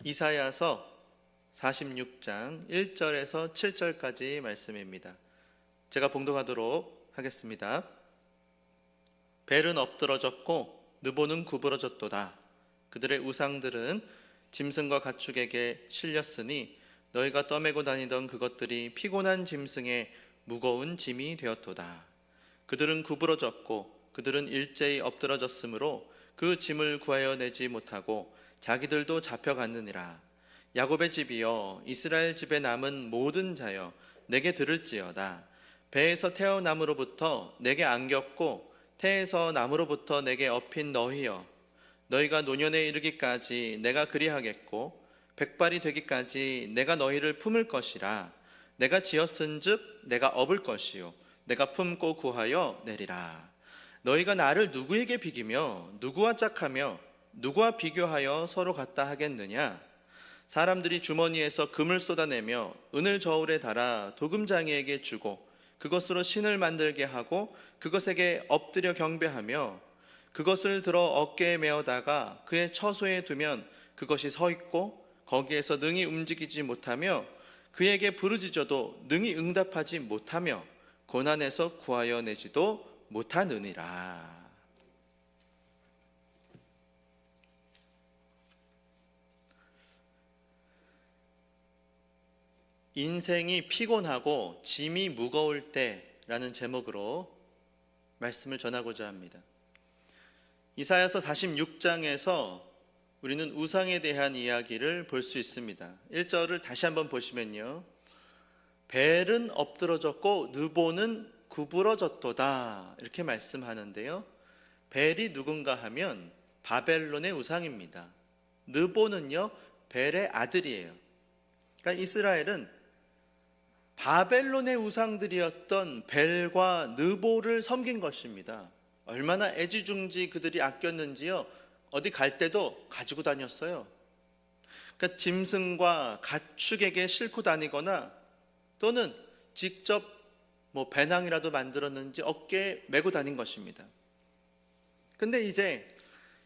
이사야서 46장 1절에서 7절까지 말씀입니다. 제가 봉독하도록 하겠습니다. 벨은 엎드러졌고 느보는 구부러졌도다. 그들의 우상들은 짐승과 가축에게 실렸으니 너희가 떠매고 다니던 그것들이 피곤한 짐승의 무거운 짐이 되었도다. 그들은 구부러졌고 그들은 일제히 엎드러졌으므로 그 짐을 구하여 내지 못하고 자기들도 잡혀갔느니라. 야곱의 집이여, 이스라엘 집에 남은 모든 자여, 내게 들을지어다. 배에서 태어남으로부터 내게 안겼고 태에서 남으로부터 내게 업힌 너희여, 너희가 노년에 이르기까지 내가 그리하겠고 백발이 되기까지 내가 너희를 품을 것이라. 내가 지었은즉 내가 업을 것이요 내가 품고 구하여 내리라. 너희가 나를 누구에게 비기며 누구와 짝하며 누구와 비교하여 서로 같다 하겠느냐? 사람들이 주머니에서 금을 쏟아내며 은을 저울에 달아 도금장이에게 주고 그것으로 신을 만들게 하고 그것에게 엎드려 경배하며 그것을 들어 어깨에 메어다가 그의 처소에 두면 그것이 서 있고 거기에서 능히 움직이지 못하며 그에게 부르짖어도 능히 응답하지 못하며 고난에서 구하여 내지도 못하느니라. 인생이 피곤하고 짐이 무거울 때라는 제목으로 말씀을 전하고자 합니다. 이사야서 46장에서 우리는 우상에 대한 이야기를 볼 수 있습니다. 1절을 다시 한번 보시면요, 벨은 엎드러졌고 느보는 구부러졌도다, 이렇게 말씀하는데요, 벨이 누군가 하면 바벨론의 우상입니다. 느보는요 벨의 아들이에요. 그러니까 이스라엘은 바벨론의 우상들이었던 벨과 느보를 섬긴 것입니다. 얼마나 애지중지 그들이 아꼈는지요, 어디 갈 때도 가지고 다녔어요. 그러니까 짐승과 가축에게 싣고 다니거나 또는 직접 배낭이라도 만들었는지 어깨에 메고 다닌 것입니다. 근데 이제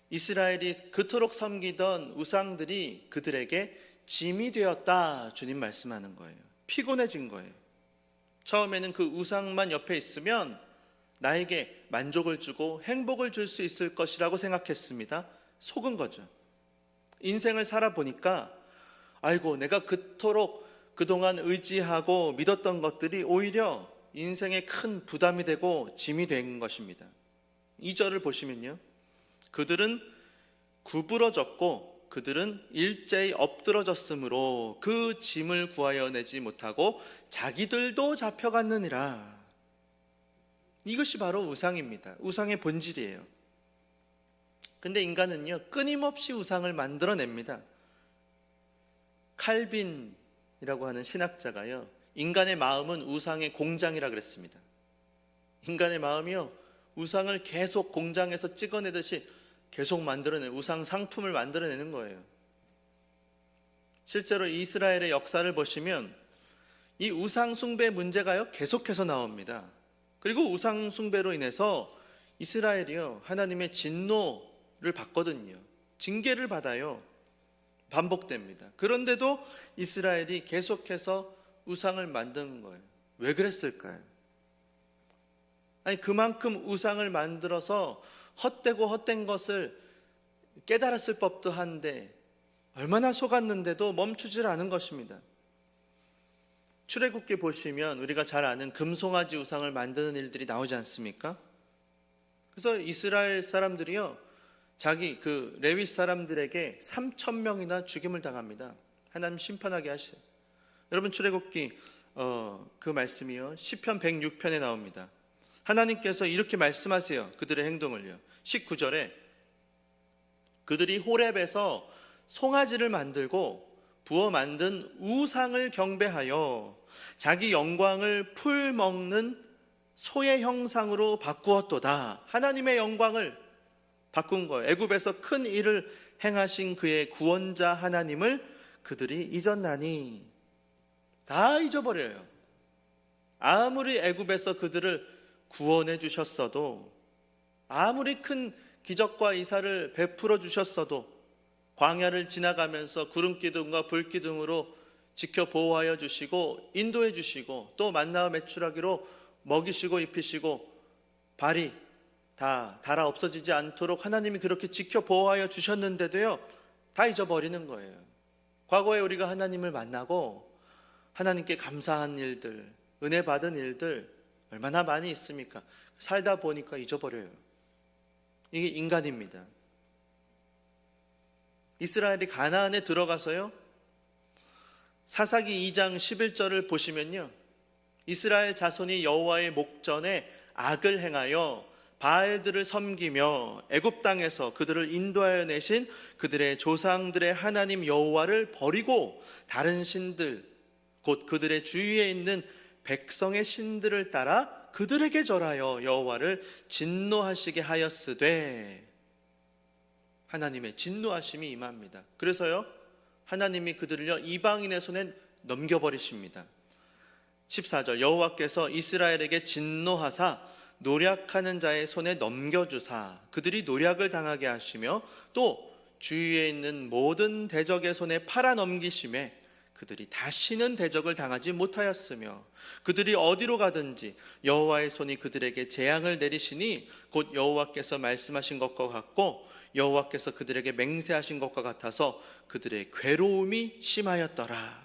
이스라엘이 그토록 섬기던 우상들이 그들에게 짐이 되었다, 주님 말씀하는 거예요. 피곤해진 거예요. 처음에는 그 우상만 옆에 있으면 나에게 만족을 주고 행복을 줄 수 있을 것이라고 생각했습니다. 속은 거죠. 인생을 살아보니까 아이고, 내가 그토록 그동안 의지하고 믿었던 것들이 오히려 인생에 큰 부담이 되고 짐이 된 것입니다. 2절을 보시면요, 그들은 구부러졌고 그들은 일제히 엎드러졌으므로 그 짐을 구하여 내지 못하고 자기들도 잡혀갔느니라. 이것이 바로 우상입니다. 우상의 본질이에요. 근데 인간은요 끊임없이 우상을 만들어냅니다. 칼빈이라고 하는 신학자가요, 인간의 마음은 우상의 공장이라 그랬습니다. 인간의 마음이요 우상을 계속 공장에서 찍어내듯이 계속 만들어내는, 우상 상품을 만들어내는 거예요. 실제로 이스라엘의 역사를 보시면 이 우상 숭배 문제가요 계속해서 나옵니다. 그리고 우상 숭배로 인해서 이스라엘이요 하나님의 진노를 받거든요. 징계를 받아요. 반복됩니다. 그런데도 이스라엘이 계속해서 우상을 만든 거예요. 왜 그랬을까요? 아니, 그만큼 우상을 만들어서 헛되고 헛된 것을 깨달았을 법도 한데 얼마나 속았는데도 멈추질 않은 것입니다. 출애굽기 보시면 우리가 잘 아는 금송아지 우상을 만드는 일들이 나오지 않습니까? 그래서 이스라엘 사람들이요 자기 그 레위 사람들에게 3,000명이나 죽임을 당합니다. 하나님 심판하게 하셔요. 여러분, 출애굽기 그 말씀이요 시편 106편에 나옵니다. 하나님께서 이렇게 말씀하세요. 그들의 행동을요. 19절에 그들이 호렙에서 송아지를 만들고 부어 만든 우상을 경배하여 자기 영광을 풀 먹는 소의 형상으로 바꾸었도다. 하나님의 영광을 바꾼 거예요. 애굽에서 큰 일을 행하신 그의 구원자 하나님을 그들이 잊었나니. 다 잊어버려요. 아무리 애굽에서 그들을 구원해 주셨어도, 아무리 큰 기적과 이사를 베풀어 주셨어도 광야를 지나가면서 구름 기둥과 불 기둥으로 지켜 보호하여 주시고 인도해 주시고 또 만나와 메추라기로 먹이시고 입히시고 발이 다 닳아 없어지지 않도록 하나님이 그렇게 지켜 보호하여 주셨는데도요, 다 잊어버리는 거예요. 과거에 우리가 하나님을 만나고 하나님께 감사한 일들, 은혜 받은 일들 얼마나 많이 있습니까? 살다 보니까 잊어버려요. 이게 인간입니다. 이스라엘이 가나안에 들어가서요, 사사기 2장 11절을 보시면요, 이스라엘 자손이 여호와의 목전에 악을 행하여 바알들을 섬기며 애굽 땅에서 그들을 인도하여 내신 그들의 조상들의 하나님 여호와를 버리고 다른 신들, 곧 그들의 주위에 있는 백성의 신들을 따라 그들에게 절하여 여호와를 진노하시게 하였으되, 하나님의 진노하심이 임합니다. 그래서요, 하나님이 그들을요 이방인의 손에 넘겨버리십니다. 14절, 여호와께서 이스라엘에게 진노하사 노략하는 자의 손에 넘겨주사 그들이 노략을 당하게 하시며 또 주위에 있는 모든 대적의 손에 팔아 넘기심에 그들이 다시는 대적을 당하지 못하였으며 그들이 어디로 가든지 여호와의 손이 그들에게 재앙을 내리시니 곧 여호와께서 말씀하신 것과 같고 여호와께서 그들에게 맹세하신 것과 같아서 그들의 괴로움이 심하였더라.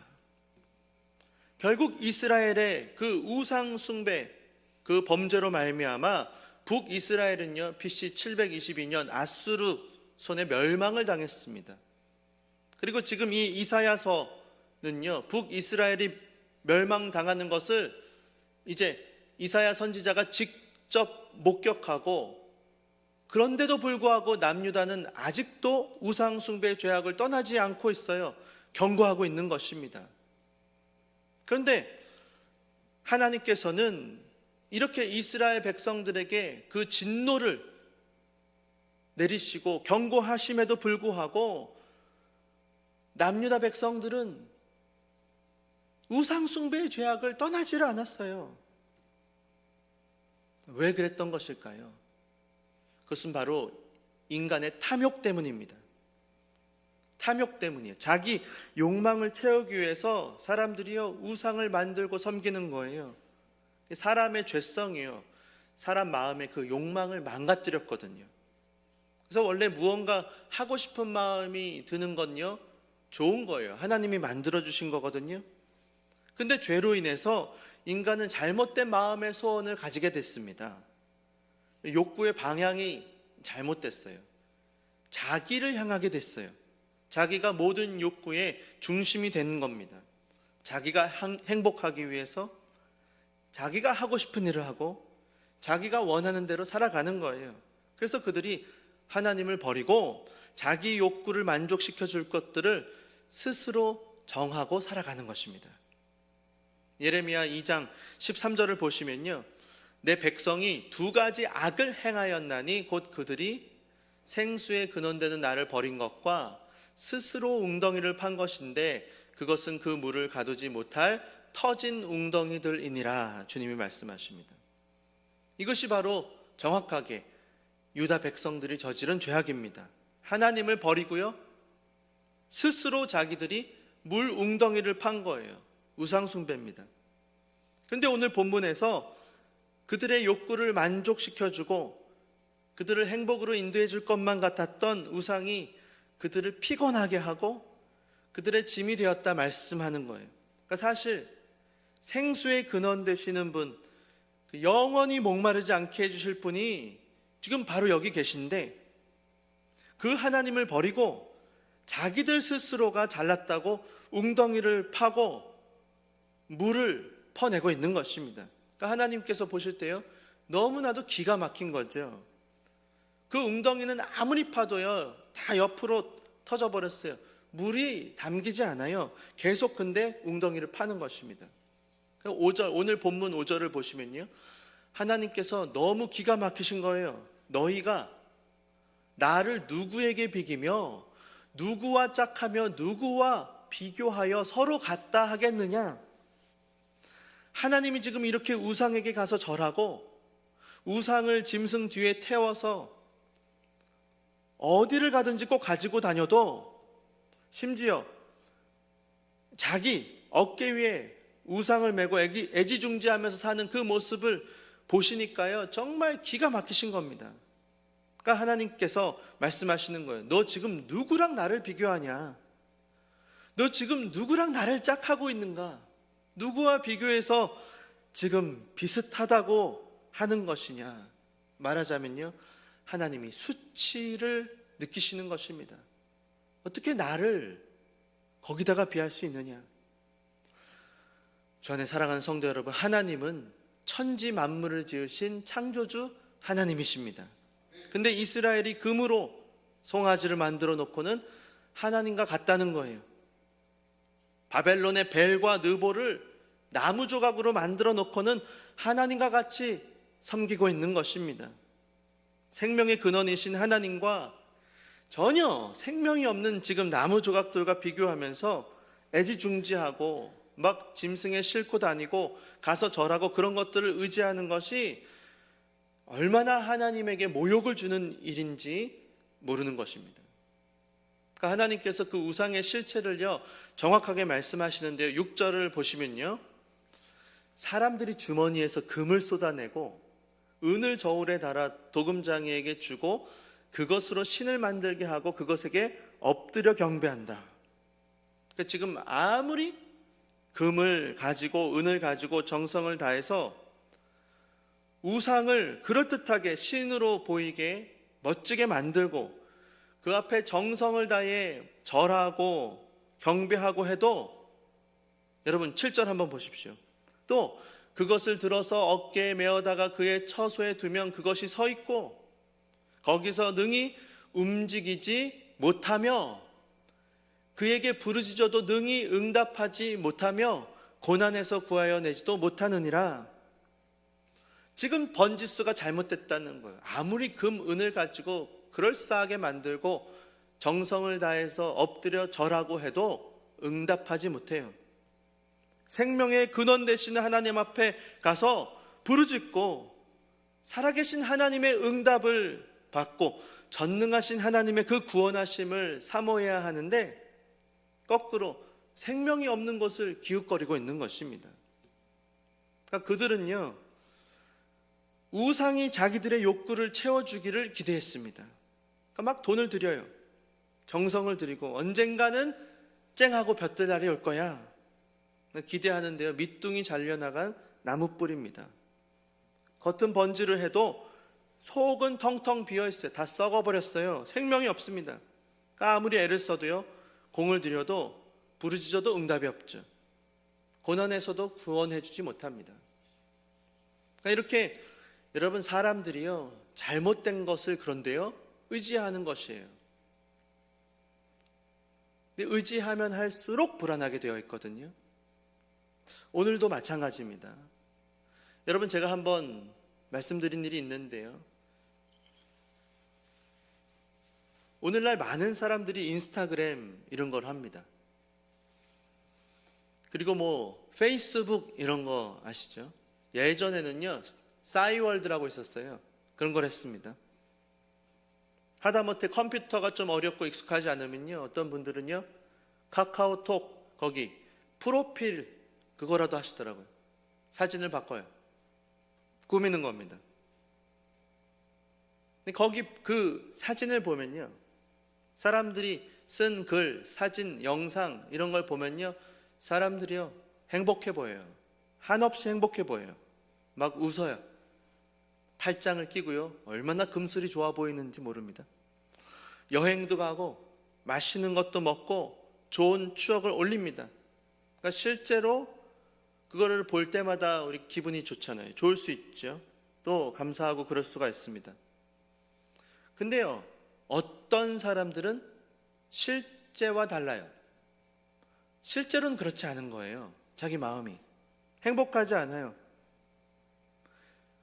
결국 이스라엘의 그 우상 숭배, 그 범죄로 말미암아 북이스라엘은요 BC 722년 아수르 손에 멸망을 당했습니다. 그리고 지금 이 이사야서는요 북이스라엘이 멸망당하는 것을 이제 이사야 선지자가 직접 목격하고, 그런데도 불구하고 남유다는 아직도 우상 숭배의 죄악을 떠나지 않고 있어요. 경고하고 있는 것입니다. 그런데 하나님께서는 이렇게 이스라엘 백성들에게 그 진노를 내리시고 경고하심에도 불구하고 남유다 백성들은 우상 숭배의 죄악을 떠나지를 않았어요. 왜 그랬던 것일까요? 그것은 바로 인간의 탐욕 때문입니다. 탐욕 때문이에요. 자기 욕망을 채우기 위해서 사람들이요 우상을 만들고 섬기는 거예요. 사람의 죄성이요, 사람 마음의 그 욕망을 망가뜨렸거든요. 그래서 원래 무언가 하고 싶은 마음이 드는 건요 좋은 거예요. 하나님이 만들어주신 거거든요. 근데 죄로 인해서 인간은 잘못된 마음의 소원을 가지게 됐습니다. 욕구의 방향이 잘못됐어요. 자기를 향하게 됐어요. 자기가 모든 욕구의 중심이 되는 겁니다. 자기가 행복하기 위해서 자기가 하고 싶은 일을 하고 자기가 원하는 대로 살아가는 거예요. 그래서 그들이 하나님을 버리고 자기 욕구를 만족시켜 줄 것들을 스스로 정하고 살아가는 것입니다. 예레미야 2장 13절을 보시면요, 내 백성이 두 가지 악을 행하였나니 곧 그들이 생수의 근원되는 나를 버린 것과 스스로 웅덩이를 판 것인데 그것은 그 물을 가두지 못할 터진 웅덩이들이니라. 주님이 말씀하십니다. 이것이 바로 정확하게 유다 백성들이 저지른 죄악입니다. 하나님을 버리고요 스스로 자기들이 물 웅덩이를 판 거예요. 우상 숭배입니다. 그런데 오늘 본문에서 그들의 욕구를 만족시켜주고 그들을 행복으로 인도해 줄 것만 같았던 우상이 그들을 피곤하게 하고 그들의 짐이 되었다 말씀하는 거예요. 그러니까 사실 생수의 근원 되시는 분, 영원히 목마르지 않게 해주실 분이 지금 바로 여기 계신데, 그 하나님을 버리고 자기들 스스로가 잘났다고 웅덩이를 파고 물을 퍼내고 있는 것입니다. 그러니까 하나님께서 보실 때요 너무나도 기가 막힌 거죠. 그 웅덩이는 아무리 파도요 다 옆으로 터져버렸어요. 물이 담기지 않아요. 계속 근데 웅덩이를 파는 것입니다. 5절, 오늘 본문 5절을 보시면요 하나님께서 너무 기가 막히신 거예요. 너희가 나를 누구에게 비기며 누구와 짝하며 누구와 비교하여 서로 같다 하겠느냐. 하나님이 지금 이렇게 우상에게 가서 절하고 우상을 짐승 뒤에 태워서 어디를 가든지 꼭 가지고 다녀도 심지어 자기 어깨 위에 우상을 메고 애지중지하면서 사는 그 모습을 보시니까요, 정말 기가 막히신 겁니다. 그러니까 하나님께서 말씀하시는 거예요. 너 지금 누구랑 나를 비교하냐? 너 지금 누구랑 나를 짝하고 있는가? 누구와 비교해서 지금 비슷하다고 하는 것이냐? 말하자면요, 하나님이 수치를 느끼시는 것입니다. 어떻게 나를 거기다가 비할 수 있느냐? 주 안에 사랑하는 성도 여러분, 하나님은 천지 만물을 지으신 창조주 하나님이십니다. 근데 이스라엘이 금으로 송아지를 만들어 놓고는 하나님과 같다는 거예요. 바벨론의 벨과 느보를 나무 조각으로 만들어 놓고는 하나님과 같이 섬기고 있는 것입니다. 생명의 근원이신 하나님과 전혀 생명이 없는 지금 나무 조각들과 비교하면서 애지중지하고 막 짐승에 싣고 다니고 가서 절하고 그런 것들을 의지하는 것이 얼마나 하나님에게 모욕을 주는 일인지 모르는 것입니다. 그러니까 하나님께서 그 우상의 실체를요 정확하게 말씀하시는데요, 6절을 보시면요, 사람들이 주머니에서 금을 쏟아내고 은을 저울에 달아 도금장이에게 주고 그것으로 신을 만들게 하고 그것에게 엎드려 경배한다. 그러니까 지금 아무리 금을 가지고 은을 가지고 정성을 다해서 우상을 그럴듯하게 신으로 보이게 멋지게 만들고 그 앞에 정성을 다해 절하고 경배하고 해도, 여러분 7절 한번 보십시오. 또 그것을 들어서 어깨에 메어다가 그의 처소에 두면 그것이 서 있고 거기서 능히 움직이지 못하며 그에게 부르짖어도 능히 응답하지 못하며 고난에서 구하여 내지도 못하느니라. 지금 번지수가 잘못됐다는 거예요. 아무리 금, 은을 가지고 그럴싸하게 만들고 정성을 다해서 엎드려 절하고 해도 응답하지 못해요. 생명의 근원 되시는 하나님 앞에 가서 부르짖고 살아계신 하나님의 응답을 받고 전능하신 하나님의 그 구원하심을 사모해야 하는데 거꾸로 생명이 없는 것을 기웃거리고 있는 것입니다. 그러니까 그들은요, 우상이 자기들의 욕구를 채워주기를 기대했습니다. 그러니까 막 돈을 들여요. 정성을 들이고 언젠가는 쨍하고 볕들날이 올 거야 기대하는데요, 밑둥이 잘려나간 나무뿌리입니다. 겉은 번지를 해도 속은 텅텅 비어있어요. 다 썩어버렸어요. 생명이 없습니다. 그러니까 아무리 애를 써도요, 공을 들여도 부르짖어도 응답이 없죠. 고난에서도 구원해주지 못합니다. 그러니까 이렇게 여러분, 사람들이요 잘못된 것을 그런데요 의지하는 것이에요. 근데 의지하면 할수록 불안하게 되어 있거든요. 오늘도 마찬가지입니다. 여러분, 제가 한번 말씀드린 일이 있는데요, 오늘날 많은 사람들이 인스타그램 이런 걸 합니다. 그리고 뭐 페이스북 이런 거 아시죠? 예전에는요 싸이월드라고 있었어요. 그런 걸 했습니다. 하다못해 컴퓨터가 좀 어렵고 익숙하지 않으면요, 어떤 분들은요 카카오톡 거기 프로필 그거라도 하시더라고요. 사진을 바꿔요. 꾸미는 겁니다. 근데 거기 그 사진을 보면요, 사람들이 쓴 글, 사진, 영상 이런 걸 보면요, 사람들이요 행복해 보여요. 한없이 행복해 보여요. 막 웃어요. 팔짱을 끼고요, 얼마나 금슬이 좋아 보이는지 모릅니다. 여행도 가고 맛있는 것도 먹고 좋은 추억을 올립니다. 그러니까 실제로 그거를 볼 때마다 우리 기분이 좋잖아요. 좋을 수 있죠. 또 감사하고 그럴 수가 있습니다. 근데요, 어떤 사람들은 실제와 달라요. 실제로는 그렇지 않은 거예요. 자기 마음이 행복하지 않아요.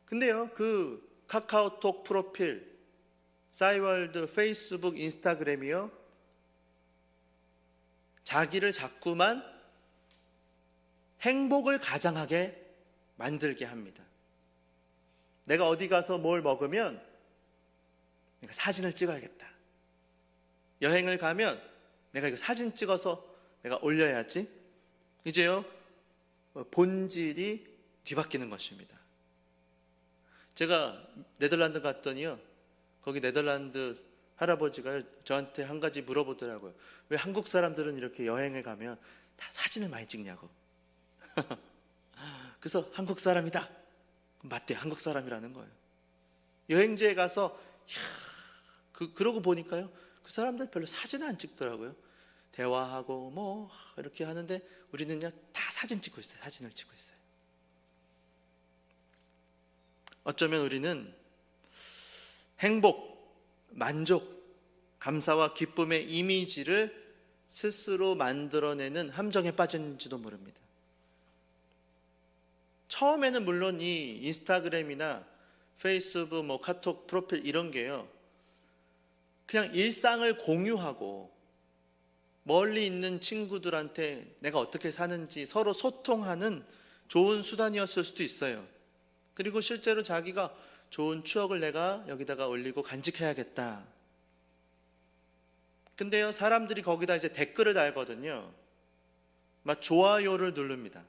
근데요, 그 카카오톡 프로필, 싸이월드, 페이스북, 인스타그램이요, 자기를 자꾸만 행복을 가장하게 만들게 합니다. 내가 어디 가서 뭘 먹으면 내가 사진을 찍어야겠다. 여행을 가면 내가 이거 사진 찍어서 내가 올려야지. 이제요, 본질이 뒤바뀌는 것입니다. 제가 네덜란드 갔더니요, 거기 네덜란드 할아버지가 저한테 한 가지 물어보더라고요. 왜 한국 사람들은 이렇게 여행을 가면 다 사진을 많이 찍냐고. 그래서 한국 사람이다. 맞대, 한국 사람이라는 거예요. 여행지에 가서 그러고 보니까요, 그 사람들 별로 사진 안 찍더라고요. 대화하고 뭐 이렇게 하는데 우리는요 다 사진 찍고 있어요. 사진을 찍고 있어요. 어쩌면 우리는 행복, 만족, 감사와 기쁨의 이미지를 스스로 만들어내는 함정에 빠진지도 모릅니다. 처음에는 물론 이 인스타그램이나 페이스북, 뭐 카톡 프로필 이런 게요, 그냥 일상을 공유하고 멀리 있는 친구들한테 내가 어떻게 사는지 서로 소통하는 좋은 수단이었을 수도 있어요. 그리고 실제로 자기가 좋은 추억을 내가 여기다가 올리고 간직해야겠다. 근데요, 사람들이 거기다 이제 댓글을 달거든요. 막 좋아요를 누릅니다.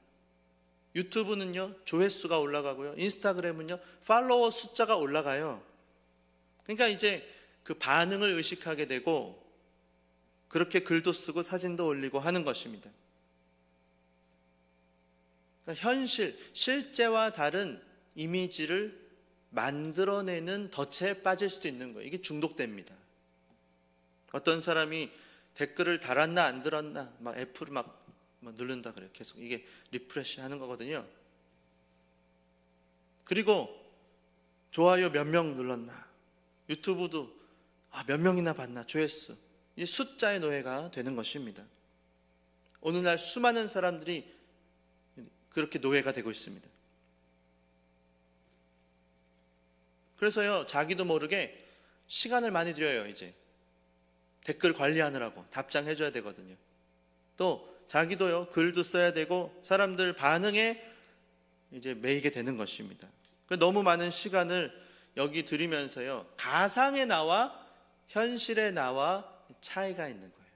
유튜브는요, 조회수가 올라가고요. 인스타그램은요, 팔로워 숫자가 올라가요. 그러니까 이제 그 반응을 의식하게 되고 그렇게 글도 쓰고 사진도 올리고 하는 것입니다. 그러니까 현실, 실제와 다른 이미지를 만들어내는 덫에 빠질 수도 있는 거예요. 이게 중독됩니다. 어떤 사람이 댓글을 달았나 안 달았나 막 F를 막 누른다 그래요. 계속 이게 리프레시 하는 거거든요. 그리고 좋아요 몇 명 눌렀나, 유튜브도 몇 명이나 봤나, 조회수, 이 숫자의 노예가 되는 것입니다. 오늘날 수많은 사람들이 그렇게 노예가 되고 있습니다. 그래서요, 자기도 모르게 시간을 많이 들여요. 이제 댓글 관리하느라고 답장해줘야 되거든요. 또 자기도요, 글도 써야 되고 사람들 반응에 이제 매이게 되는 것입니다. 너무 많은 시간을 여기 들이면서요, 가상의 나와 현실의 나와 차이가 있는 거예요.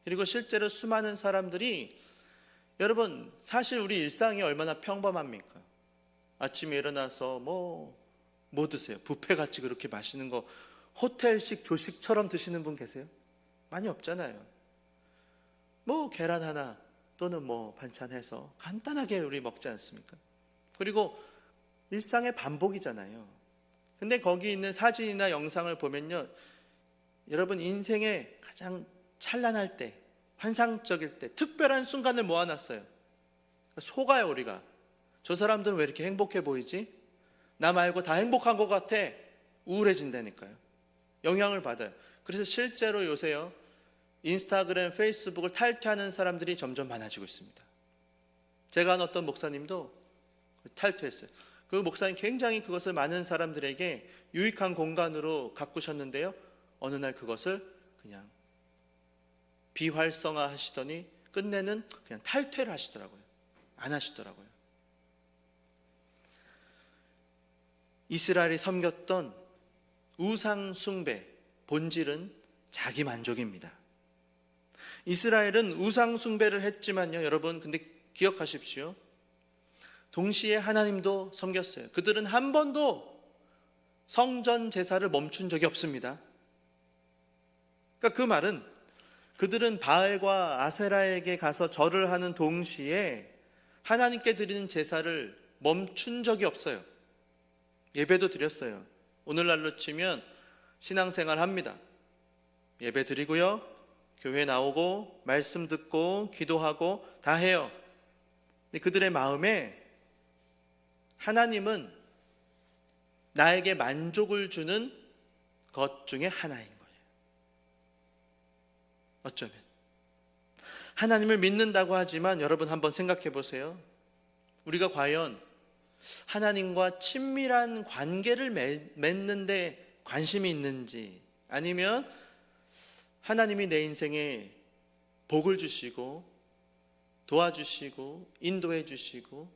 그리고 실제로 수많은 사람들이, 여러분 사실 우리 일상이 얼마나 평범합니까? 아침에 일어나서 뭐 드세요? 뷔페같이 그렇게 맛있는 거 호텔식 조식처럼 드시는 분 계세요? 많이 없잖아요. 뭐 계란 하나 또는 뭐 반찬 해서 간단하게 우리 먹지 않습니까? 그리고 일상의 반복이잖아요. 근데 거기 있는 사진이나 영상을 보면요, 여러분 인생의 가장 찬란할 때, 환상적일 때 특별한 순간을 모아놨어요. 속아요. 우리가 저 사람들은 왜 이렇게 행복해 보이지? 나 말고 다 행복한 것 같아. 우울해진다니까요. 영향을 받아요. 그래서 실제로 요새요, 인스타그램, 페이스북을 탈퇴하는 사람들이 점점 많아지고 있습니다. 제가 아는 어떤 목사님도 탈퇴했어요. 그 목사님 굉장히 그것을 많은 사람들에게 유익한 공간으로 가꾸셨는데요, 어느 날 그것을 그냥 비활성화 하시더니 끝내는 그냥 탈퇴를 하시더라고요. 안 하시더라고요. 이스라엘이 섬겼던 우상 숭배, 본질은 자기 만족입니다. 이스라엘은 우상 숭배를 했지만요, 여러분 근데 기억하십시오. 동시에 하나님도 섬겼어요. 그들은 한 번도 성전 제사를 멈춘 적이 없습니다. 그러니까 그 말은 그들은 바알과 아세라에게 가서 절을 하는 동시에 하나님께 드리는 제사를 멈춘 적이 없어요. 예배도 드렸어요. 오늘날로 치면 신앙생활 합니다. 예배 드리고요, 교회 나오고 말씀 듣고 기도하고 다 해요. 근데 그들의 마음에 하나님은 나에게 만족을 주는 것 중에 하나인 거예요. 어쩌면 하나님을 믿는다고 하지만 여러분 한번 생각해 보세요. 우리가 과연 하나님과 친밀한 관계를 맺는데 관심이 있는지, 아니면 하나님이 내 인생에 복을 주시고 도와주시고 인도해 주시고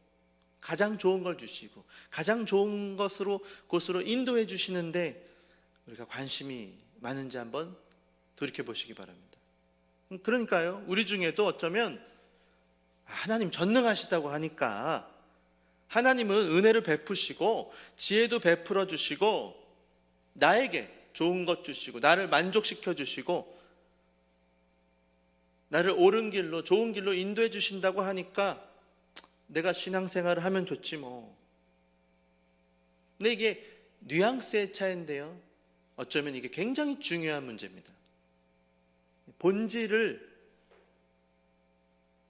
가장 좋은 걸 주시고 가장 좋은 곳으로 인도해 주시는데 우리가 관심이 많은지 한번 돌이켜 보시기 바랍니다. 그러니까요, 우리 중에도 어쩌면 하나님 전능하시다고 하니까 하나님은 은혜를 베푸시고 지혜도 베풀어 주시고 나에게 좋은 것 주시고 나를 만족시켜 주시고 나를 옳은 길로 좋은 길로 인도해 주신다고 하니까 내가 신앙생활을 하면 좋지 뭐. 근데 이게 뉘앙스의 차이인데요, 어쩌면 이게 굉장히 중요한 문제입니다. 본질을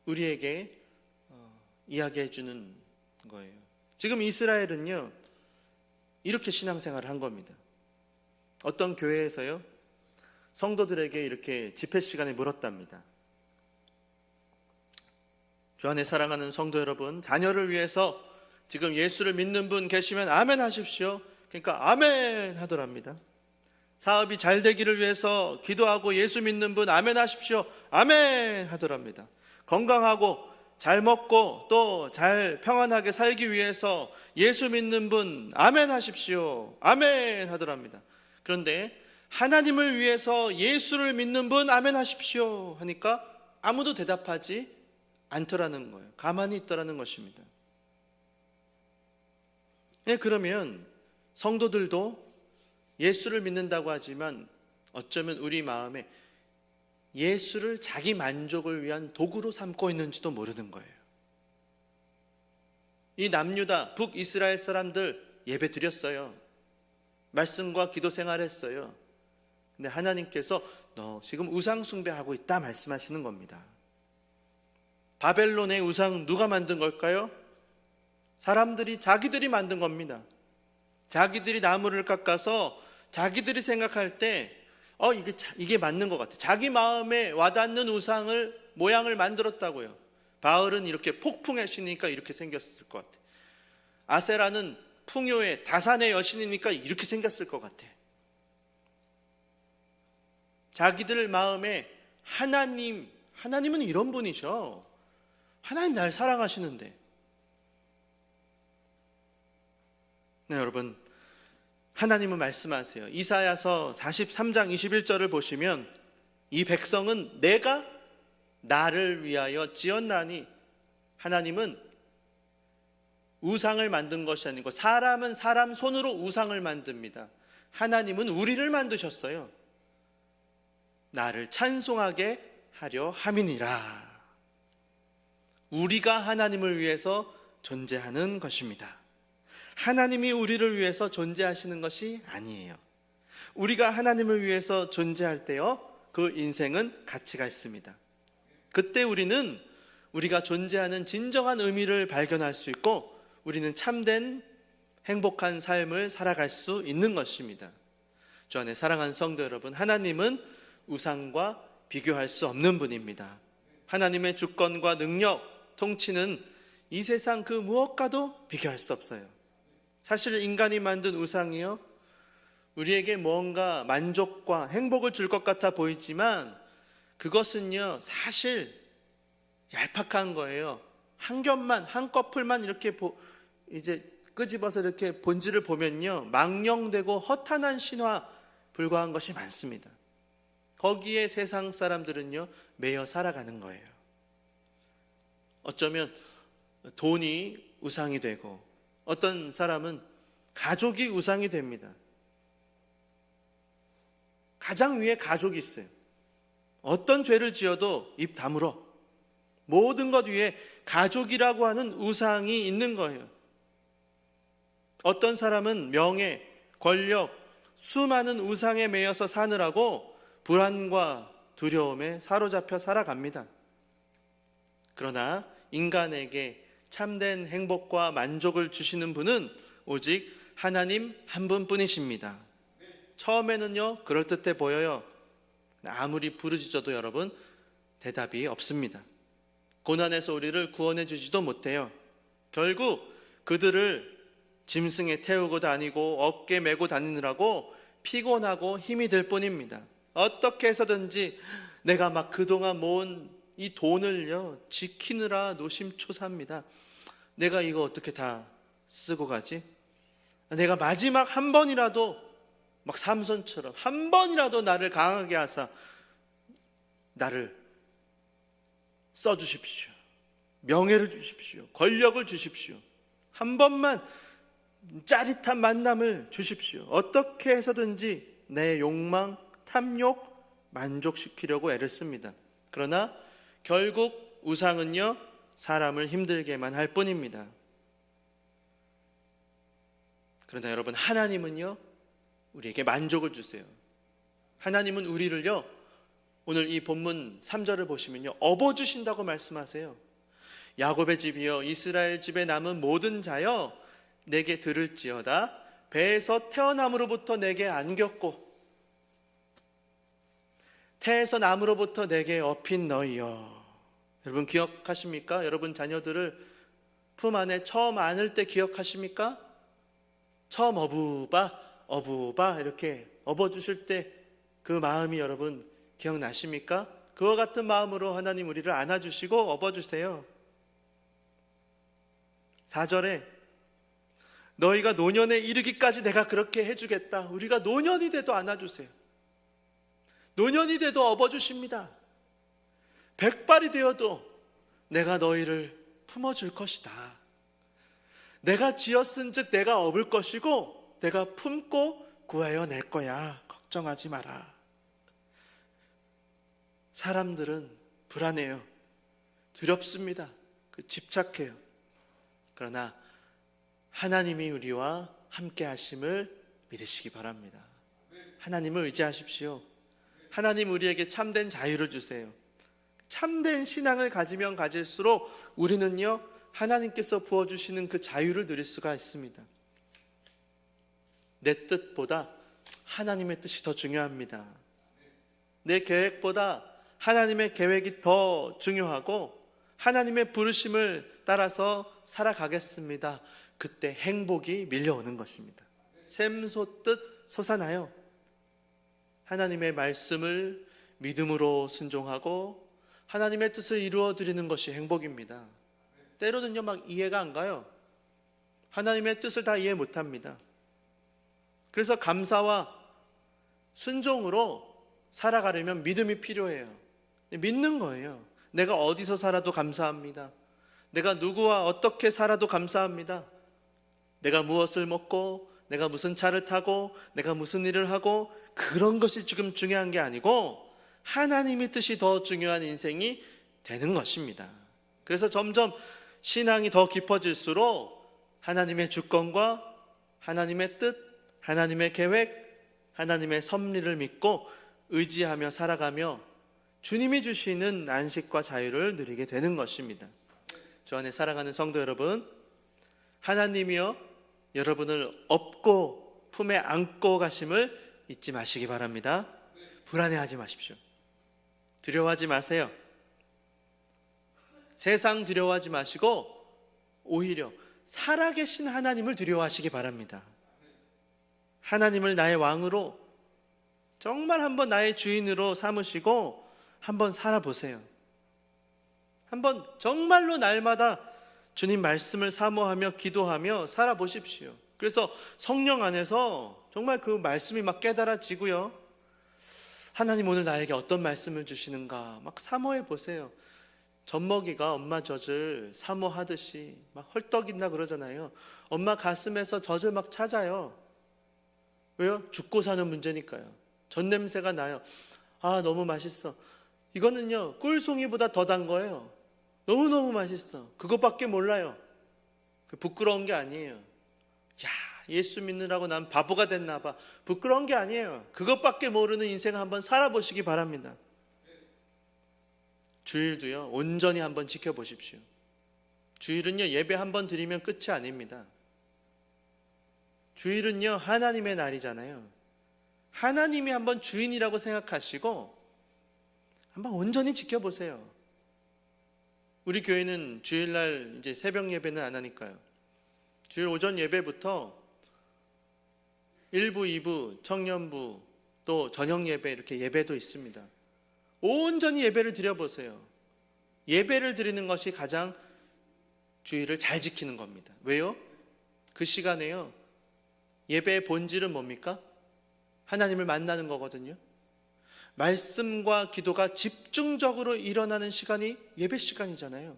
우리에게 이야기해 주는 거예요. 지금 이스라엘은요, 이렇게 신앙생활을 한 겁니다. 어떤 교회에서요, 성도들에게 이렇게 집회 시간에 물었답니다. 주 안에 사랑하는 성도 여러분, 자녀를 위해서 지금 예수를 믿는 분 계시면 아멘 하십시오. 그러니까 아멘 하더랍니다. 사업이 잘 되기를 위해서 기도하고 예수 믿는 분 아멘 하십시오. 아멘 하더랍니다. 건강하고 잘 먹고 또 잘 평안하게 살기 위해서 예수 믿는 분 아멘 하십시오. 아멘 하더랍니다. 그런데 하나님을 위해서 예수를 믿는 분 아멘 하십시오 하니까 아무도 대답하지 않더라는 거예요. 가만히 있더라는 것입니다. 네, 그러면 성도들도 예수를 믿는다고 하지만 어쩌면 우리 마음에 예수를 자기 만족을 위한 도구로 삼고 있는지도 모르는 거예요. 이 남유다 북이스라엘 사람들 예배 드렸어요. 말씀과 기도 생활했어요. 근데 하나님께서 너 지금 우상 숭배하고 있다 말씀하시는 겁니다. 바벨론의 우상 누가 만든 걸까요? 사람들이 자기들이 만든 겁니다. 자기들이 나무를 깎아서 자기들이 생각할 때 이게 맞는 것 같아. 자기 마음에 와닿는 우상을 모양을 만들었다고요. 바알은 이렇게 폭풍의 신이니까 이렇게 생겼을 것 같아. 아세라는 풍요의 다산의 여신이니까 이렇게 생겼을 것 같아. 자기들 마음에 하나님은 이런 분이셔. 하나님 날 사랑하시는데. 네, 여러분, 하나님은 말씀하세요. 이사야서 43장 21절을 보시면 이 백성은 내가 나를 위하여 지었나니, 하나님은 우상을 만든 것이 아니고 사람은 사람 손으로 우상을 만듭니다. 하나님은 우리를 만드셨어요. 나를 찬송하게 하려 함이니라. 우리가 하나님을 위해서 존재하는 것입니다. 하나님이 우리를 위해서 존재하시는 것이 아니에요. 우리가 하나님을 위해서 존재할 때요, 그 인생은 가치가 있습니다. 그때 우리는 우리가 존재하는 진정한 의미를 발견할 수 있고 우리는 참된 행복한 삶을 살아갈 수 있는 것입니다. 주 안에 사랑하는 성도 여러분, 하나님은 우상과 비교할 수 없는 분입니다. 하나님의 주권과 능력, 통치는 이 세상 그 무엇과도 비교할 수 없어요. 사실 인간이 만든 우상이요, 우리에게 뭔가 만족과 행복을 줄 것 같아 보이지만 그것은요, 사실 얄팍한 거예요. 한 겹만, 한 꺼풀만 이렇게 이제 끄집어서 이렇게 본질을 보면요, 망령되고 허탄한 신화 불과한 것이 많습니다. 거기에 세상 사람들은요, 매여 살아가는 거예요. 어쩌면 돈이 우상이 되고 어떤 사람은 가족이 우상이 됩니다. 가장 위에 가족이 있어요. 어떤 죄를 지어도 입 다물어. 모든 것 위에 가족이라고 하는 우상이 있는 거예요. 어떤 사람은 명예, 권력, 수많은 우상에 매여서 사느라고 불안과 두려움에 사로잡혀 살아갑니다. 그러나 인간에게 참된 행복과 만족을 주시는 분은 오직 하나님 한 분뿐이십니다. 처음에는요, 그럴듯해 보여요. 아무리 부르짖어도 여러분 대답이 없습니다. 고난에서 우리를 구원해 주지도 못해요. 결국 그들을 짐승에 태우고 다니고 어깨 메고 다니느라고 피곤하고 힘이 들 뿐입니다. 어떻게 해서든지 내가 막 그동안 모은 이 돈을요 지키느라 노심초사합니다. 내가 이거 어떻게 다 쓰고 가지? 내가 마지막 한 번이라도 막 삼손처럼 한 번이라도 나를 강하게 하사 나를 써주십시오. 명예를 주십시오. 권력을 주십시오. 한 번만 짜릿한 만남을 주십시오. 어떻게 해서든지 내 욕망, 탐욕 만족시키려고 애를 씁니다. 그러나 결국 우상은요, 사람을 힘들게만 할 뿐입니다. 그러나 여러분, 하나님은요, 우리에게 만족을 주세요. 하나님은 우리를요, 오늘 이 본문 3절을 보시면요, 업어주신다고 말씀하세요. 야곱의 집이여, 이스라엘 집에 남은 모든 자여, 내게 들을지어다. 배에서 태어남으로부터 내게 안겼고 태에서 남으로부터 내게 업힌 너희여. 여러분 기억하십니까? 여러분 자녀들을 품 안에 처음 안을 때 기억하십니까? 처음 어부바 이렇게 업어주실 때 그 마음이 여러분 기억나십니까? 그와 같은 마음으로 하나님 우리를 안아주시고 업어주세요. 4절에 너희가 노년에 이르기까지 내가 그렇게 해주겠다. 우리가 노년이 돼도 안아주세요. 노년이 돼도 업어주십니다. 백발이 되어도 내가 너희를 품어줄 것이다. 내가 지었은즉 내가 업을 것이고 내가 품고 구하여 낼 거야. 걱정하지 마라. 사람들은 불안해요. 두렵습니다. 집착해요. 그러나 하나님이 우리와 함께 하심을 믿으시기 바랍니다. 하나님을 의지하십시오. 하나님 우리에게 참된 자유를 주세요. 참된 신앙을 가지면 가질수록 우리는요, 하나님께서 부어주시는 그 자유를 누릴 수가 있습니다. 내 뜻보다 하나님의 뜻이 더 중요합니다. 내 계획보다 하나님의 계획이 더 중요하고 하나님의 부르심을 따라서 살아가겠습니다. 그때 행복이 밀려오는 것입니다. 샘솟듯 솟아나요. 하나님의 말씀을 믿음으로 순종하고 하나님의 뜻을 이루어 드리는 것이 행복입니다. 때로는요, 막 이해가 안 가요. 하나님의 뜻을 다 이해 못 합니다. 그래서 감사와 순종으로 살아가려면 믿음이 필요해요. 믿는 거예요. 내가 어디서 살아도 감사합니다. 내가 누구와 어떻게 살아도 감사합니다. 내가 무엇을 먹고 내가 무슨 차를 타고 내가 무슨 일을 하고 그런 것이 지금 중요한 게 아니고 하나님의 뜻이 더 중요한 인생이 되는 것입니다. 그래서 점점 신앙이 더 깊어질수록 하나님의 주권과 하나님의 뜻, 하나님의 계획, 하나님의 섭리를 믿고 의지하며 살아가며 주님이 주시는 안식과 자유를 누리게 되는 것입니다. 주 안에 사랑하는 성도 여러분, 하나님이여 여러분을 업고 품에 안고 가심을 잊지 마시기 바랍니다. 불안해하지 마십시오. 두려워하지 마세요. 세상 두려워하지 마시고 오히려 살아계신 하나님을 두려워하시기 바랍니다. 하나님을 나의 왕으로 정말 한번 나의 주인으로 삼으시고 한번 살아보세요. 한번 정말로 날마다 주님 말씀을 사모하며 기도하며 살아보십시오. 그래서 성령 안에서 정말 그 말씀이 막 깨달아지고요. 하나님 오늘 나에게 어떤 말씀을 주시는가 막 사모해 보세요. 젖먹이가 엄마 젖을 사모하듯이 막 헐떡인다 그러잖아요. 엄마 가슴에서 젖을 막 찾아요. 왜요? 죽고 사는 문제니까요. 젖 냄새가 나요. 아, 너무 맛있어. 이거는요, 꿀송이보다 더 단 거예요. 너무너무 맛있어. 그것밖에 몰라요. 부끄러운 게 아니에요. 야, 예수 믿느라고 난 바보가 됐나 봐. 부끄러운 게 아니에요. 그것밖에 모르는 인생 한번 살아보시기 바랍니다. 주일도요, 온전히 한번 지켜보십시오. 주일은요, 예배 한번 드리면 끝이 아닙니다. 주일은요, 하나님의 날이잖아요. 하나님이 한번 주인이라고 생각하시고 한번 온전히 지켜보세요. 우리 교회는 주일날 이제 새벽 예배는 안 하니까요. 주일 오전 예배부터 1부, 2부, 청년부, 또 저녁 예배 이렇게 예배도 있습니다. 온전히 예배를 드려보세요. 예배를 드리는 것이 가장 주일을 잘 지키는 겁니다. 왜요? 그 시간에요, 예배의 본질은 뭡니까? 하나님을 만나는 거거든요. 말씀과 기도가 집중적으로 일어나는 시간이 예배 시간이잖아요.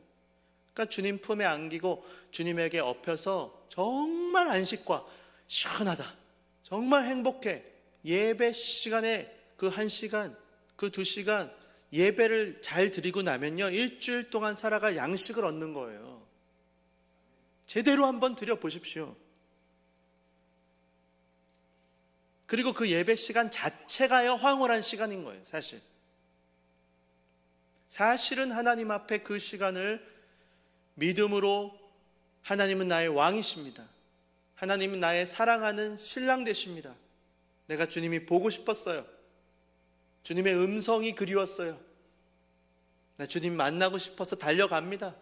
그러니까 주님 품에 안기고 주님에게 엎혀서 정말 안식과 시원하다, 정말 행복해, 예배 시간에 그 1시간, 그 2시간 예배를 잘 드리고 나면요, 일주일 동안 살아갈 양식을 얻는 거예요. 제대로 한번 드려보십시오. 그리고 그 예배 시간 자체가요, 황홀한 시간인 거예요. 사실은 하나님 앞에 그 시간을 믿음으로, 하나님은 나의 왕이십니다, 하나님은 나의 사랑하는 신랑 되십니다, 내가 주님이 보고 싶었어요, 주님의 음성이 그리웠어요, 나 주님 만나고 싶어서 달려갑니다.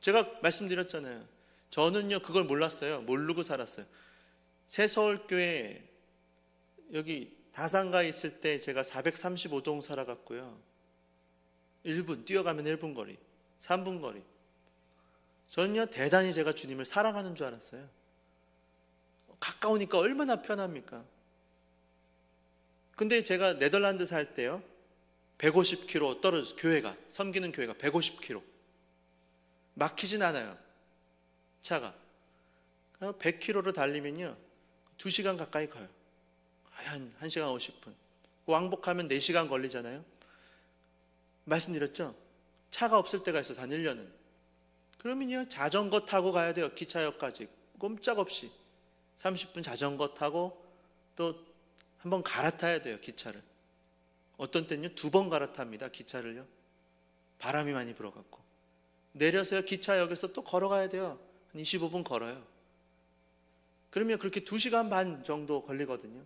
제가 말씀드렸잖아요. 저는요 그걸 몰랐어요. 모르고 살았어요. 새서울교회 여기 다산가에 있을 때 제가 435동 살아갔고요. 1분, 뛰어가면 1분 거리, 3분 거리. 저는요 대단히 제가 주님을 사랑하는 줄 알았어요. 가까우니까 얼마나 편합니까? 근데 제가 네덜란드 살 때요, 150km 떨어져, 교회가, 섬기는 교회가 150km, 막히진 않아요, 차가. 100km로 달리면요 2시간 가까이 가요. 한 1시간 50분. 왕복하면 4시간 걸리잖아요. 말씀드렸죠? 차가 없을 때가 있어, 다니려는. 그러면요 자전거 타고 가야 돼요. 기차역까지 꼼짝없이 30분 자전거 타고 또 한번 갈아타야 돼요, 기차를. 어떤 때는요 2번 갈아탑니다, 기차를요. 바람이 많이 불어갖고. 내려서요 기차역에서 또 걸어가야 돼요. 한 25분 걸어요. 그러면 그렇게 2시간 반 정도 걸리거든요.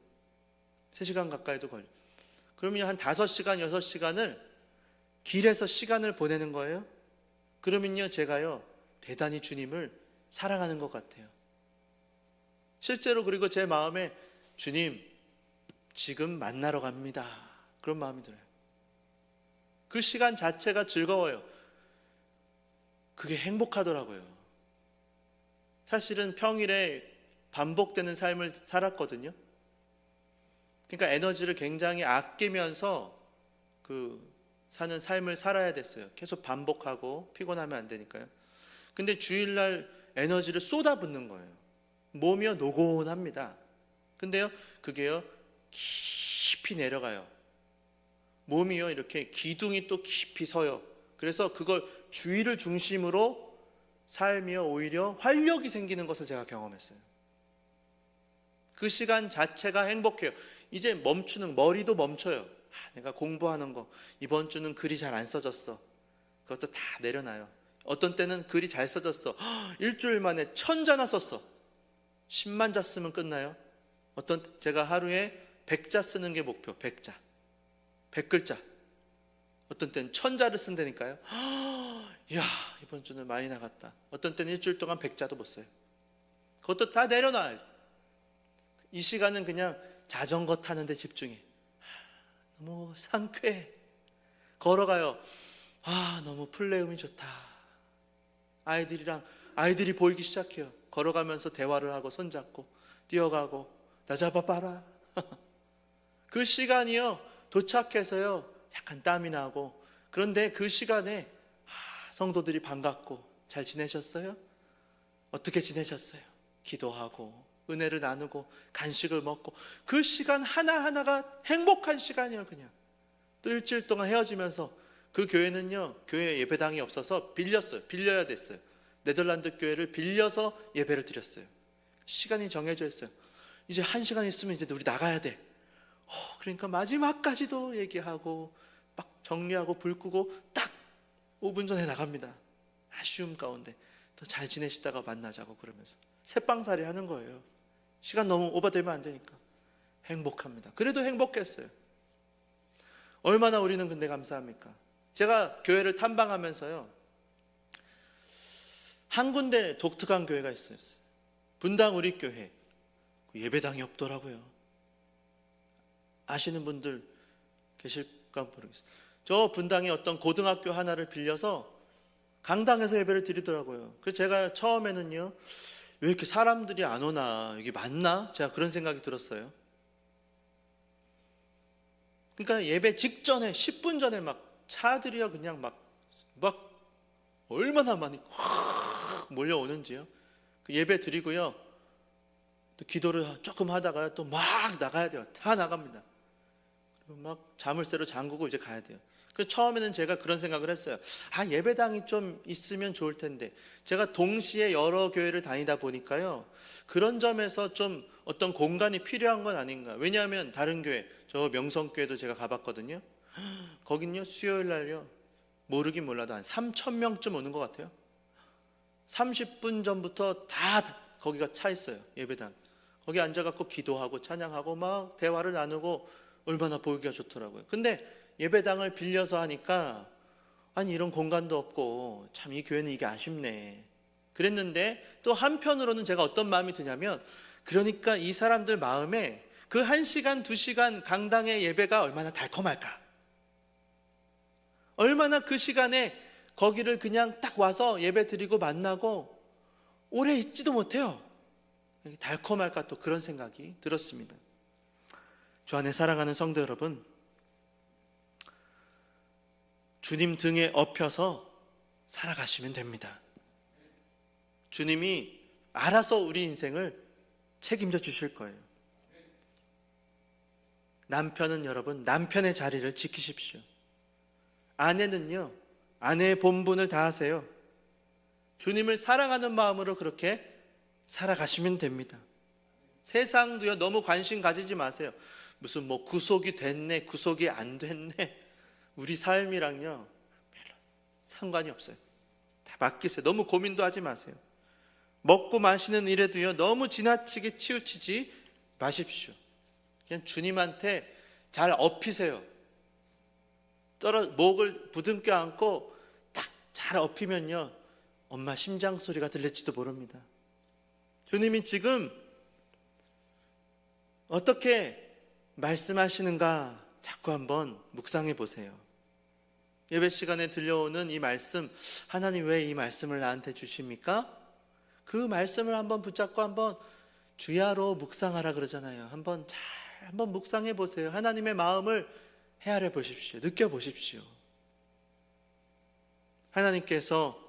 3시간 가까이도 걸려. 그러면 한 5시간, 6시간을 길에서 시간을 보내는 거예요. 그러면요 제가요 대단히 주님을 사랑하는 것 같아요. 실제로. 그리고 제 마음에 주님 지금 만나러 갑니다, 그런 마음이 들어요. 그 시간 자체가 즐거워요. 그게 행복하더라고요. 사실은 평일에 반복되는 삶을 살았거든요. 그러니까 에너지를 굉장히 아끼면서 사는 삶을 살아야 됐어요. 계속 반복하고 피곤하면 안 되니까요. 근데 주일날 에너지를 쏟아붓는 거예요. 몸이요 노곤합니다. 근데요 그게요 깊이 내려가요. 몸이요 이렇게 기둥이 또 깊이 서요. 그래서 그걸 주의를 중심으로 삶이요 오히려 활력이 생기는 것을 제가 경험했어요. 그 시간 자체가 행복해요. 이제 멈추는, 머리도 멈춰요. 내가 공부하는 거, 이번 주는 글이 잘 안 써졌어, 그것도 다 내려놔요. 어떤 때는 글이 잘 써졌어, 일주일 만에 1000자나 썼어. 10만 자 쓰면 끝나요. 제가 하루에 100자 쓰는 게 목표. 100자, 100글자. 어떤 때는 1000자를 쓴다니까요. 이야, 이번 주는 많이 나갔다. 어떤 때는 일주일 동안 100자도 못 써요. 그것도 다 내려놔요. 이 시간은 그냥 자전거 타는데 집중해. 너무 상쾌해. 걸어가요. 너무 플레음이 좋다. 아이들이 보이기 시작해요. 걸어가면서 대화를 하고 손잡고 뛰어가고 나 잡아봐라. 그 시간이요 도착해서요 약간 땀이 나고, 그런데 그 시간에 성도들이 반갑고 잘 지내셨어요? 어떻게 지내셨어요? 기도하고 은혜를 나누고 간식을 먹고, 그 시간 하나하나가 행복한 시간이에요. 그냥 또 일주일 동안 헤어지면서, 그 교회는요 교회 예배당이 없어서 빌려야 됐어요. 네덜란드 교회를 빌려서 예배를 드렸어요. 시간이 정해져 있어요. 이제 1시간 있으면 이제 우리 나가야 돼. 그러니까 마지막까지도 얘기하고 막 정리하고 불 끄고 딱 5분 전에 나갑니다. 아쉬움 가운데 더 잘 지내시다가 만나자고 그러면서 새빵살이 하는 거예요. 시간 너무 오버되면 안 되니까. 행복합니다. 그래도 행복했어요. 얼마나 우리는 근데 감사합니까? 제가 교회를 탐방하면서요 한 군데 독특한 교회가 있어요. 분당 우리 교회. 예배당이 없더라고요. 아시는 분들 계실까 모르겠어요. 저 분당에 어떤 고등학교 하나를 빌려서 강당에서 예배를 드리더라고요. 그래서 제가 처음에는요 왜 이렇게 사람들이 안 오나, 여기 맞나? 제가 그런 생각이 들었어요. 그러니까 예배 직전에 10분 전에 막 차들이요 그냥 막 얼마나 많이 확 몰려오는지요. 그 예배 드리고요. 또 기도를 조금 하다가 또 막 나가야 돼요. 다 나갑니다. 그리고 막 자물쇠로 잠그고 이제 가야 돼요. 그 처음에는 제가 그런 생각을 했어요. 예배당이 좀 있으면 좋을 텐데. 제가 동시에 여러 교회를 다니다 보니까요. 그런 점에서 좀 어떤 공간이 필요한 건 아닌가. 왜냐하면 다른 교회, 저 명성교회도 제가 가봤거든요. 거긴요 수요일 날요 모르긴 몰라도 한 3,000명쯤 오는 것 같아요. 30분 전부터 다 거기가 차 있어요. 예배당. 거기 앉아갖고 기도하고 찬양하고 막 대화를 나누고 얼마나 보기가 좋더라고요. 근데 예배당을 빌려서 하니까 이런 공간도 없고 참 이 교회는 이게 아쉽네 그랬는데, 또 한편으로는 제가 어떤 마음이 드냐면, 그러니까 이 사람들 마음에 그 1시간 2시간 강당의 예배가 얼마나 달콤할까, 얼마나 그 시간에 거기를 그냥 딱 와서 예배 드리고 만나고 오래 있지도 못해요. 달콤할까, 또 그런 생각이 들었습니다. 주 안에 사랑하는 성도 여러분, 주님 등에 업혀서 살아가시면 됩니다. 주님이 알아서 우리 인생을 책임져 주실 거예요. 남편은 여러분, 남편의 자리를 지키십시오. 아내는요, 아내의 본분을 다하세요. 주님을 사랑하는 마음으로 그렇게 살아가시면 됩니다. 세상도요, 너무 관심 가지지 마세요. 무슨 구속이 됐네, 구속이 안 됐네. 우리 삶이랑요 별로 상관이 없어요. 다 맡기세요. 너무 고민도 하지 마세요. 먹고 마시는 일에도요 너무 지나치게 치우치지 마십시오. 그냥 주님한테 잘 업히세요. 목을 부둥켜 안고 딱 잘 업히면요 엄마 심장 소리가 들릴지도 모릅니다. 주님이 지금 어떻게 말씀하시는가 자꾸 한번 묵상해 보세요. 예배 시간에 들려오는 이 말씀, 하나님 왜 이 말씀을 나한테 주십니까? 그 말씀을 한번 붙잡고 한번 주야로 묵상하라 그러잖아요. 한번 묵상해 보세요. 하나님의 마음을 헤아려 보십시오. 느껴 보십시오. 하나님께서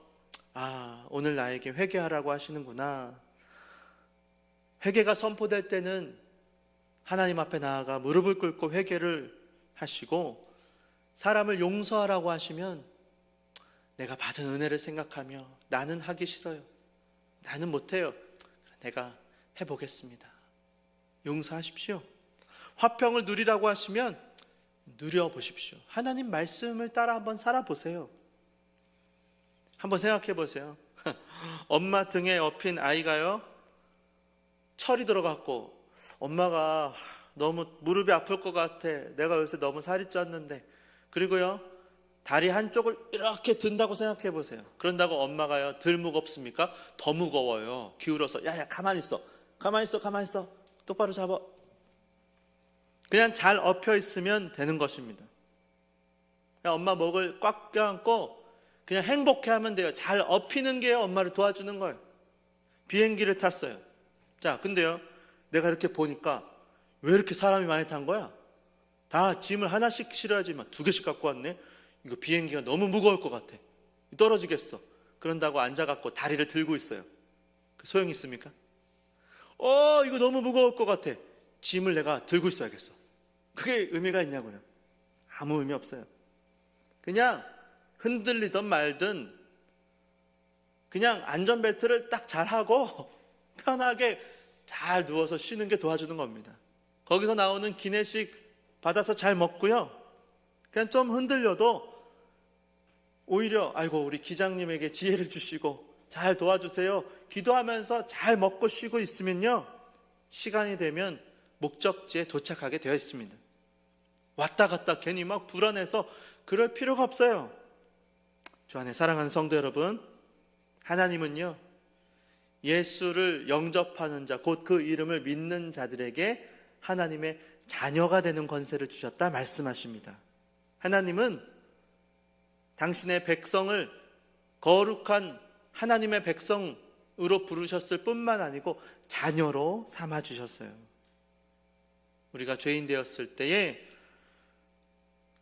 오늘 나에게 회개하라고 하시는구나. 회개가 선포될 때는 하나님 앞에 나아가 무릎을 꿇고 회개를 하시고, 사람을 용서하라고 하시면 내가 받은 은혜를 생각하며 나는 하기 싫어요, 나는 못해요, 내가 해보겠습니다. 용서하십시오. 화평을 누리라고 하시면 누려보십시오. 하나님 말씀을 따라 한번 살아보세요. 한번 생각해 보세요. 엄마 등에 업힌 아이가요 철이 들어갔고 엄마가 너무 무릎이 아플 것 같아, 내가 요새 너무 살이 쪘는데, 그리고요 다리 한쪽을 이렇게 든다고 생각해 보세요. 그런다고 엄마가요 덜 무겁습니까? 더 무거워요. 기울어서 야야 가만히 있어, 가만히 있어, 똑바로 잡아. 그냥 잘 엎혀 있으면 되는 것입니다. 그냥 엄마 목을 꽉 껴안고 그냥 행복해하면 돼요. 잘 엎히는 게 엄마를 도와주는 거예요. 비행기를 탔어요. 자, 근데요 내가 이렇게 보니까 왜 이렇게 사람이 많이 탄 거야? 다 짐을 하나씩 실어야지만 2개씩 갖고 왔네. 이거 비행기가 너무 무거울 것 같아, 떨어지겠어. 그런다고 앉아갖고 다리를 들고 있어요. 그 소용이 있습니까? 이거 너무 무거울 것 같아, 짐을 내가 들고 있어야겠어. 그게 의미가 있냐고요? 아무 의미 없어요. 그냥 흔들리든 말든 그냥 안전벨트를 딱 잘하고 편하게 잘 누워서 쉬는 게 도와주는 겁니다. 거기서 나오는 기내식 받아서 잘 먹고요, 그냥 좀 흔들려도 오히려 아이고 우리 기장님에게 지혜를 주시고 잘 도와주세요 기도하면서 잘 먹고 쉬고 있으면요 시간이 되면 목적지에 도착하게 되어 있습니다. 왔다 갔다 괜히 막 불안해서 그럴 필요가 없어요. 주 안에 사랑하는 성도 여러분, 하나님은요 예수를 영접하는 자, 곧 그 이름을 믿는 자들에게 하나님의 자녀가 되는 권세를 주셨다 말씀하십니다. 하나님은 당신의 백성을 거룩한 하나님의 백성으로 부르셨을 뿐만 아니고 자녀로 삼아주셨어요. 우리가 죄인 되었을 때에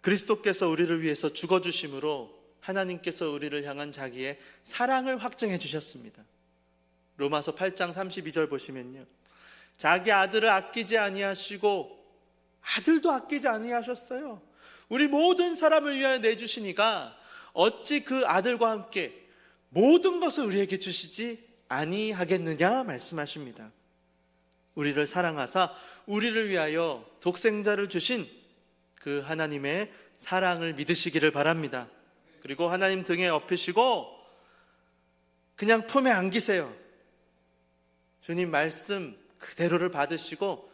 그리스도께서 우리를 위해서 죽어주심으로 하나님께서 우리를 향한 자기의 사랑을 확증해 주셨습니다. 로마서 8장 32절 보시면요, 자기 아들을 아끼지 아니하시고 아들도 아끼지 아니하셨어요. 우리 모든 사람을 위하여 내주시니까 어찌 그 아들과 함께 모든 것을 우리에게 주시지 아니하겠느냐 말씀하십니다. 우리를 사랑하사 우리를 위하여 독생자를 주신 그 하나님의 사랑을 믿으시기를 바랍니다. 그리고 하나님 등에 엎으시고 그냥 품에 안기세요. 주님 말씀 그대로를 받으시고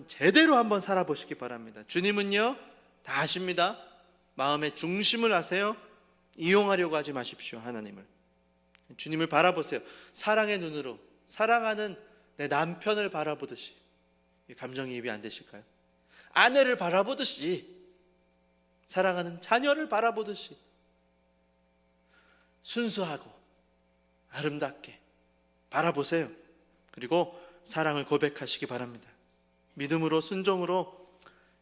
제대로 한번 살아보시기 바랍니다. 주님은요 다 아십니다. 마음의 중심을 아세요. 이용하려고 하지 마십시오. 하나님을, 주님을 바라보세요. 사랑의 눈으로, 사랑하는 내 남편을 바라보듯이. 감정이입이 안 되실까요? 아내를 바라보듯이, 사랑하는 자녀를 바라보듯이 순수하고 아름답게 바라보세요. 그리고 사랑을 고백하시기 바랍니다. 믿음으로, 순종으로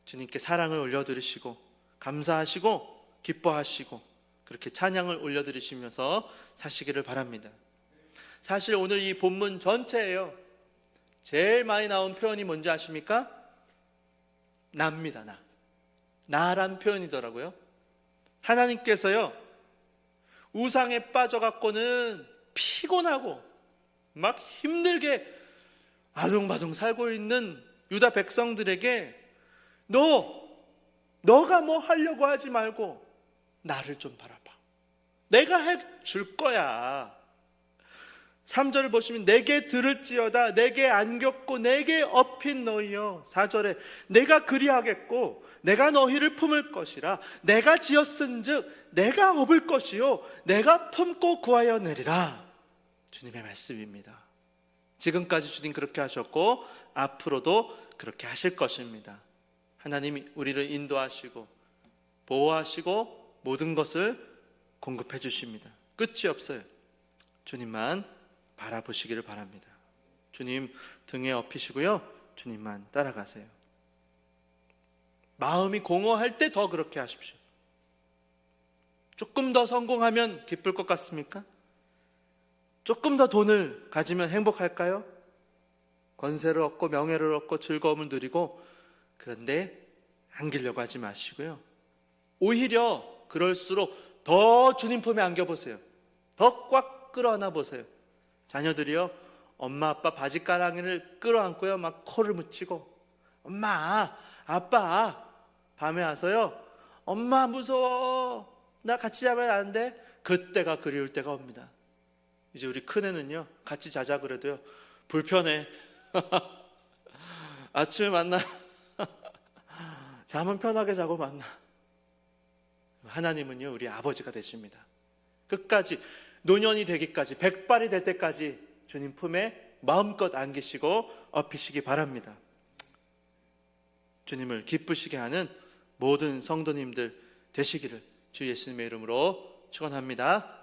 주님께 사랑을 올려드리시고 감사하시고 기뻐하시고 그렇게 찬양을 올려드리시면서 사시기를 바랍니다. 사실 오늘 이 본문 전체예요, 제일 많이 나온 표현이 뭔지 아십니까? 나입니다. 나란 표현이더라고요. 하나님께서요 우상에 빠져갖고는 피곤하고 막 힘들게 아둥바둥 살고 있는 유다 백성들에게 너가 뭐 하려고 하지 말고 나를 좀 바라봐. 내가 해줄 거야. 3절을 보시면 내게 들을지어다 내게 안겼고 내게 업힌 너희여. 4절에 내가 그리하겠고 내가 너희를 품을 것이라. 내가 지었은즉 내가 업을 것이요 내가 품고 구하여 내리라. 주님의 말씀입니다. 지금까지 주님 그렇게 하셨고 앞으로도 그렇게 하실 것입니다. 하나님이 우리를 인도하시고 보호하시고 모든 것을 공급해 주십니다. 끝이 없어요. 주님만 바라보시기를 바랍니다. 주님 등에 업히시고요, 주님만 따라가세요. 마음이 공허할 때 더 그렇게 하십시오. 조금 더 성공하면 기쁠 것 같습니까? 조금 더 돈을 가지면 행복할까요? 권세를 얻고 명예를 얻고 즐거움을 누리고, 그런데 안기려고 하지 마시고요, 오히려 그럴수록 더 주님 품에 안겨보세요. 더 꽉 끌어안아 보세요. 자녀들이요 엄마 아빠 바지가랑이를 끌어안고요 막 코를 묻히고, 엄마 아빠 밤에 와서요 엄마 무서워 나 같이 자면 안 돼? 그때가 그리울 때가 옵니다. 이제 우리 큰애는요 같이 자자 그래도요 불편해. 아침에 만나 잠은 편하게 자고 만나. 하나님은요 우리 아버지가 되십니다. 끝까지 노년이 되기까지, 백발이 될 때까지 주님 품에 마음껏 안기시고 업히시기 바랍니다. 주님을 기쁘시게 하는 모든 성도님들 되시기를 주 예수님의 이름으로 축원합니다.